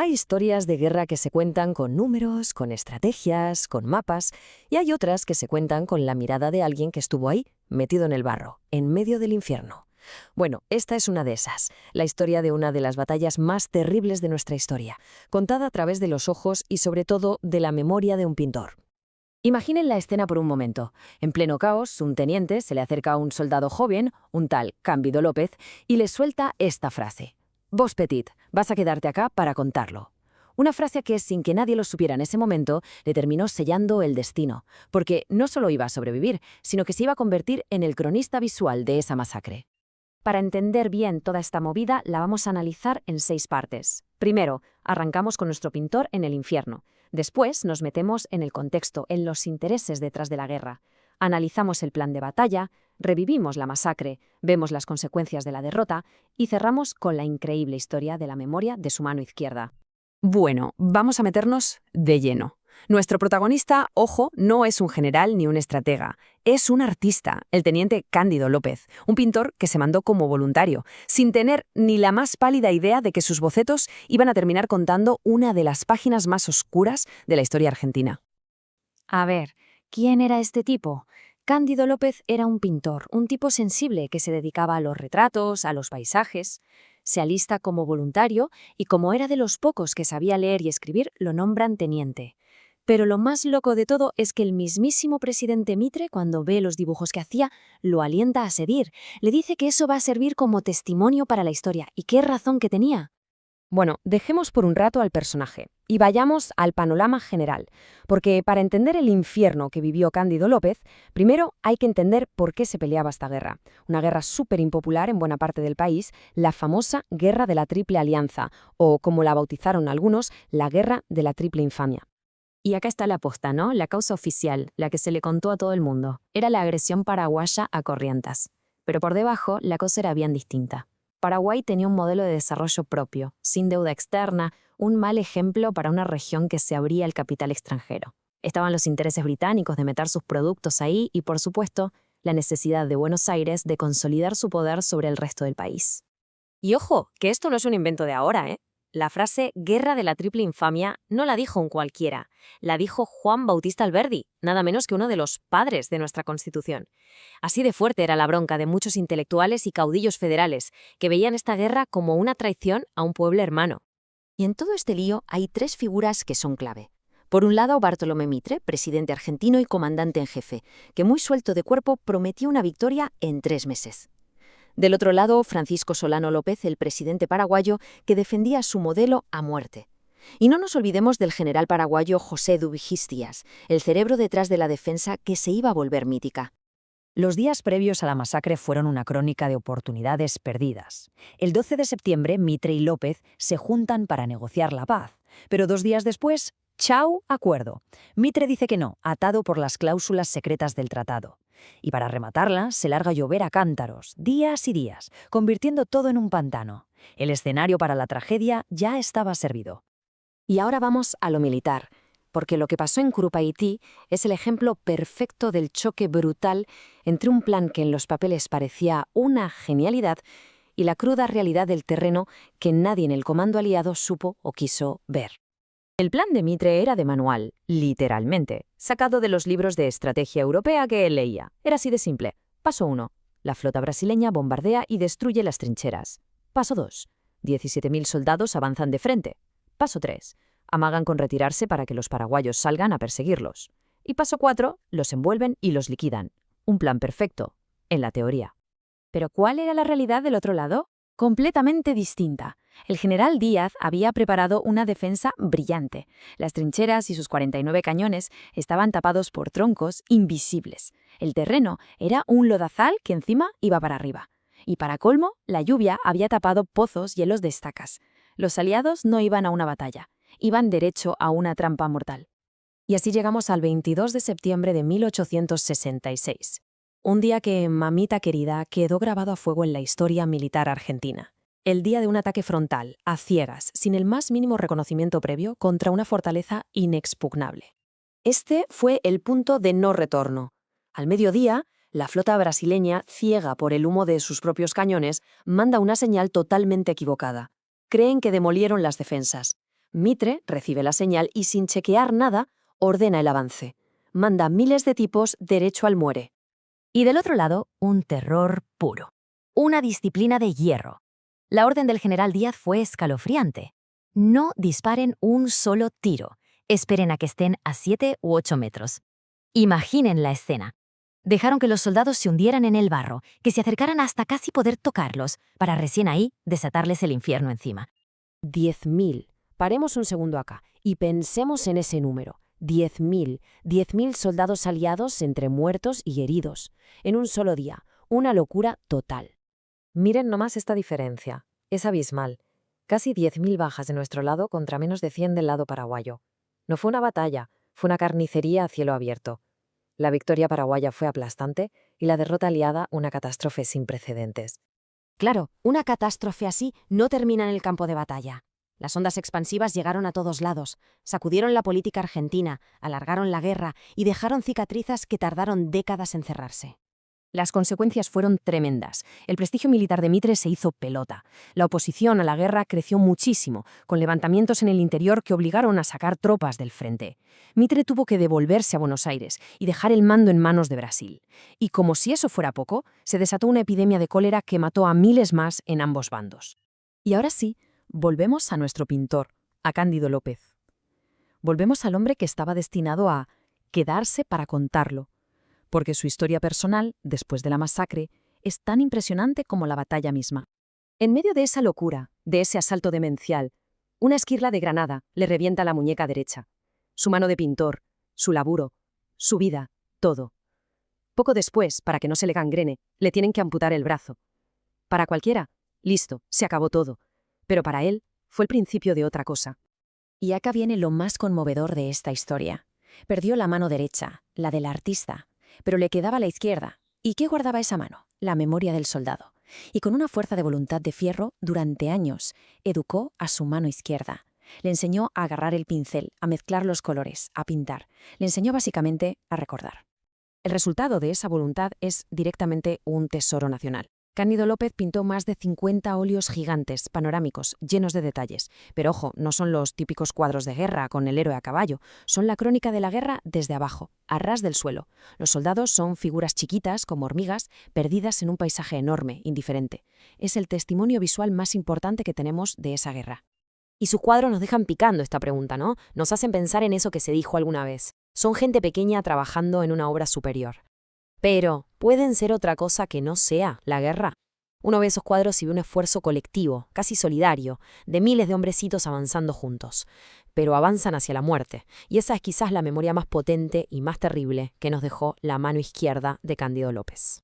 Hay historias de guerra que se cuentan con números, con estrategias, con mapas, y hay otras que se cuentan con la mirada de alguien que estuvo ahí, metido en el barro, en medio del infierno. Bueno, esta es una de esas, la historia de una de las batallas más terribles de nuestra historia, contada a través de los ojos y sobre todo de la memoria de un pintor. Imaginen la escena por un momento. En pleno caos, un teniente se le acerca a un soldado joven, un tal Cándido López, y le suelta esta frase. «Vos, Petit, vas a quedarte acá para contarlo». Una frase que, sin que nadie lo supiera en ese momento, le terminó sellando el destino, porque no solo iba a sobrevivir, sino que se iba a convertir en el cronista visual de esa masacre. Para entender bien toda esta movida, la vamos a analizar en 6 partes. Primero, arrancamos con nuestro pintor en el infierno. Después, nos metemos en el contexto, en los intereses detrás de la guerra. Analizamos el plan de batalla, revivimos la masacre, vemos las consecuencias de la derrota y cerramos con la increíble historia de la memoria de su mano izquierda. Bueno, vamos a meternos de lleno. Nuestro protagonista, ojo, no es un general ni un estratega. Es un artista, el teniente Cándido López, un pintor que se mandó como voluntario, sin tener ni la más pálida idea de que sus bocetos iban a terminar contando una de las páginas más oscuras de la historia argentina. A ver, ¿quién era este tipo? Cándido López era un pintor, un tipo sensible que se dedicaba a los retratos, a los paisajes. Se alista como voluntario y como era de los pocos que sabía leer y escribir, lo nombran teniente. Pero lo más loco de todo es que el mismísimo presidente Mitre, cuando ve los dibujos que hacía, lo alienta a seguir. Le dice que eso va a servir como testimonio para la historia. ¿Y qué razón que tenía? Bueno, dejemos por un rato al personaje y vayamos al panorama general, porque para entender el infierno que vivió Cándido López, primero hay que entender por qué se peleaba esta guerra. Una guerra súper impopular en buena parte del país, la famosa Guerra de la Triple Alianza, o como la bautizaron algunos, la Guerra de la Triple Infamia. Y acá está la posta, ¿no? La causa oficial, la que se le contó a todo el mundo. Era la agresión paraguaya a Corrientes. Pero por debajo, la cosa era bien distinta. Paraguay tenía un modelo de desarrollo propio, sin deuda externa, un mal ejemplo para una región que se abría al capital extranjero. Estaban los intereses británicos de meter sus productos ahí y, por supuesto, la necesidad de Buenos Aires de consolidar su poder sobre el resto del país. Y ojo, que esto no es un invento de ahora, ¿eh? La frase «Guerra de la Triple Infamia» no la dijo un cualquiera, la dijo Juan Bautista Alberdi, nada menos que uno de los padres de nuestra Constitución. Así de fuerte era la bronca de muchos intelectuales y caudillos federales, que veían esta guerra como una traición a un pueblo hermano. Y en todo este lío hay 3 figuras que son clave. Por un lado, Bartolomé Mitre, presidente argentino y comandante en jefe, que muy suelto de cuerpo prometió una victoria en 3 meses. Del otro lado, Francisco Solano López, el presidente paraguayo, que defendía su modelo a muerte. Y no nos olvidemos del general paraguayo José Dubigis Díaz, el cerebro detrás de la defensa que se iba a volver mítica. Los días previos a la masacre fueron una crónica de oportunidades perdidas. El 12 de septiembre, Mitre y López se juntan para negociar la paz, pero 2 días después, ¡chao, acuerdo! Mitre dice que no, atado por las cláusulas secretas del tratado. Y para rematarla, se larga a llover a cántaros, días y días, convirtiendo todo en un pantano. El escenario para la tragedia ya estaba servido. Y ahora vamos a lo militar, porque lo que pasó en Curupaytí es el ejemplo perfecto del choque brutal entre un plan que en los papeles parecía una genialidad y la cruda realidad del terreno que nadie en el comando aliado supo o quiso ver. El plan de Mitre era de manual, literalmente, sacado de los libros de estrategia europea que él leía. Era así de simple. Paso 1. La flota brasileña bombardea y destruye las trincheras. Paso 2. 17.000 soldados avanzan de frente. Paso 3. Amagan con retirarse para que los paraguayos salgan a perseguirlos. Y paso 4. Los envuelven y los liquidan. Un plan perfecto, en la teoría. ¿Pero cuál era la realidad del otro lado? Completamente distinta. El general Díaz había preparado una defensa brillante. Las trincheras y sus 49 cañones estaban tapados por troncos invisibles. El terreno era un lodazal que encima iba para arriba. Y para colmo, la lluvia había tapado pozos y hielos de estacas. Los aliados no iban a una batalla, iban derecho a una trampa mortal. Y así llegamos al 22 de septiembre de 1866. Un día que, mamita querida, quedó grabado a fuego en la historia militar argentina. El día de un ataque frontal, a ciegas, sin el más mínimo reconocimiento previo, contra una fortaleza inexpugnable. Este fue el punto de no retorno. Al mediodía, la flota brasileña, ciega por el humo de sus propios cañones, manda una señal totalmente equivocada. Creen que demolieron las defensas. Mitre recibe la señal y sin chequear nada, ordena el avance. Manda miles de tipos derecho al muere. Y del otro lado, un terror puro. Una disciplina de hierro. La orden del general Díaz fue escalofriante. No disparen un solo tiro. Esperen a que estén a 7 u 8 metros. Imaginen la escena. Dejaron que los soldados se hundieran en el barro, que se acercaran hasta casi poder tocarlos, para recién ahí desatarles el infierno encima. 10.000. Paremos un segundo acá y pensemos en ese número. 10.000. 10.000 soldados aliados entre muertos y heridos. En un solo día. Una locura total. Miren nomás esta diferencia. Es abismal. Casi 10.000 bajas de nuestro lado contra menos de 100 del lado paraguayo. No fue una batalla, fue una carnicería a cielo abierto. La victoria paraguaya fue aplastante y la derrota aliada una catástrofe sin precedentes. Claro, una catástrofe así no termina en el campo de batalla. Las ondas expansivas llegaron a todos lados, sacudieron la política argentina, alargaron la guerra y dejaron cicatrices que tardaron décadas en cerrarse. Las consecuencias fueron tremendas. El prestigio militar de Mitre se hizo pelota. La oposición a la guerra creció muchísimo, con levantamientos en el interior que obligaron a sacar tropas del frente. Mitre tuvo que devolverse a Buenos Aires y dejar el mando en manos de Brasil. Y como si eso fuera poco, se desató una epidemia de cólera que mató a miles más en ambos bandos. Y ahora sí, volvemos a nuestro pintor, a Cándido López. Volvemos al hombre que estaba destinado a quedarse para contarlo, porque su historia personal, después de la masacre, es tan impresionante como la batalla misma. En medio de esa locura, de ese asalto demencial, una esquirla de granada le revienta la muñeca derecha. Su mano de pintor, su laburo, su vida, todo. Poco después, para que no se le gangrene, le tienen que amputar el brazo. Para cualquiera, listo, se acabó todo. Pero para él, fue el principio de otra cosa. Y acá viene lo más conmovedor de esta historia. Perdió la mano derecha, la del artista, pero le quedaba la izquierda. ¿Y qué guardaba esa mano? La memoria del soldado. Y con una fuerza de voluntad de fierro, durante años, educó a su mano izquierda. Le enseñó a agarrar el pincel, a mezclar los colores, a pintar. Le enseñó básicamente a recordar. El resultado de esa voluntad es directamente un tesoro nacional. Cándido López pintó más de 50 óleos gigantes, panorámicos, llenos de detalles. Pero ojo, no son los típicos cuadros de guerra con el héroe a caballo. Son la crónica de la guerra desde abajo, a ras del suelo. Los soldados son figuras chiquitas, como hormigas, perdidas en un paisaje enorme, indiferente. Es el testimonio visual más importante que tenemos de esa guerra. Y sus cuadros nos dejan picando esta pregunta, ¿no? Nos hacen pensar en eso que se dijo alguna vez. Son gente pequeña trabajando en una obra superior. Pero, ¿pueden ser otra cosa que no sea la guerra? Uno ve esos cuadros y ve un esfuerzo colectivo, casi solidario, de miles de hombrecitos avanzando juntos. Pero avanzan hacia la muerte, y esa es quizás la memoria más potente y más terrible que nos dejó la mano izquierda de Cándido López.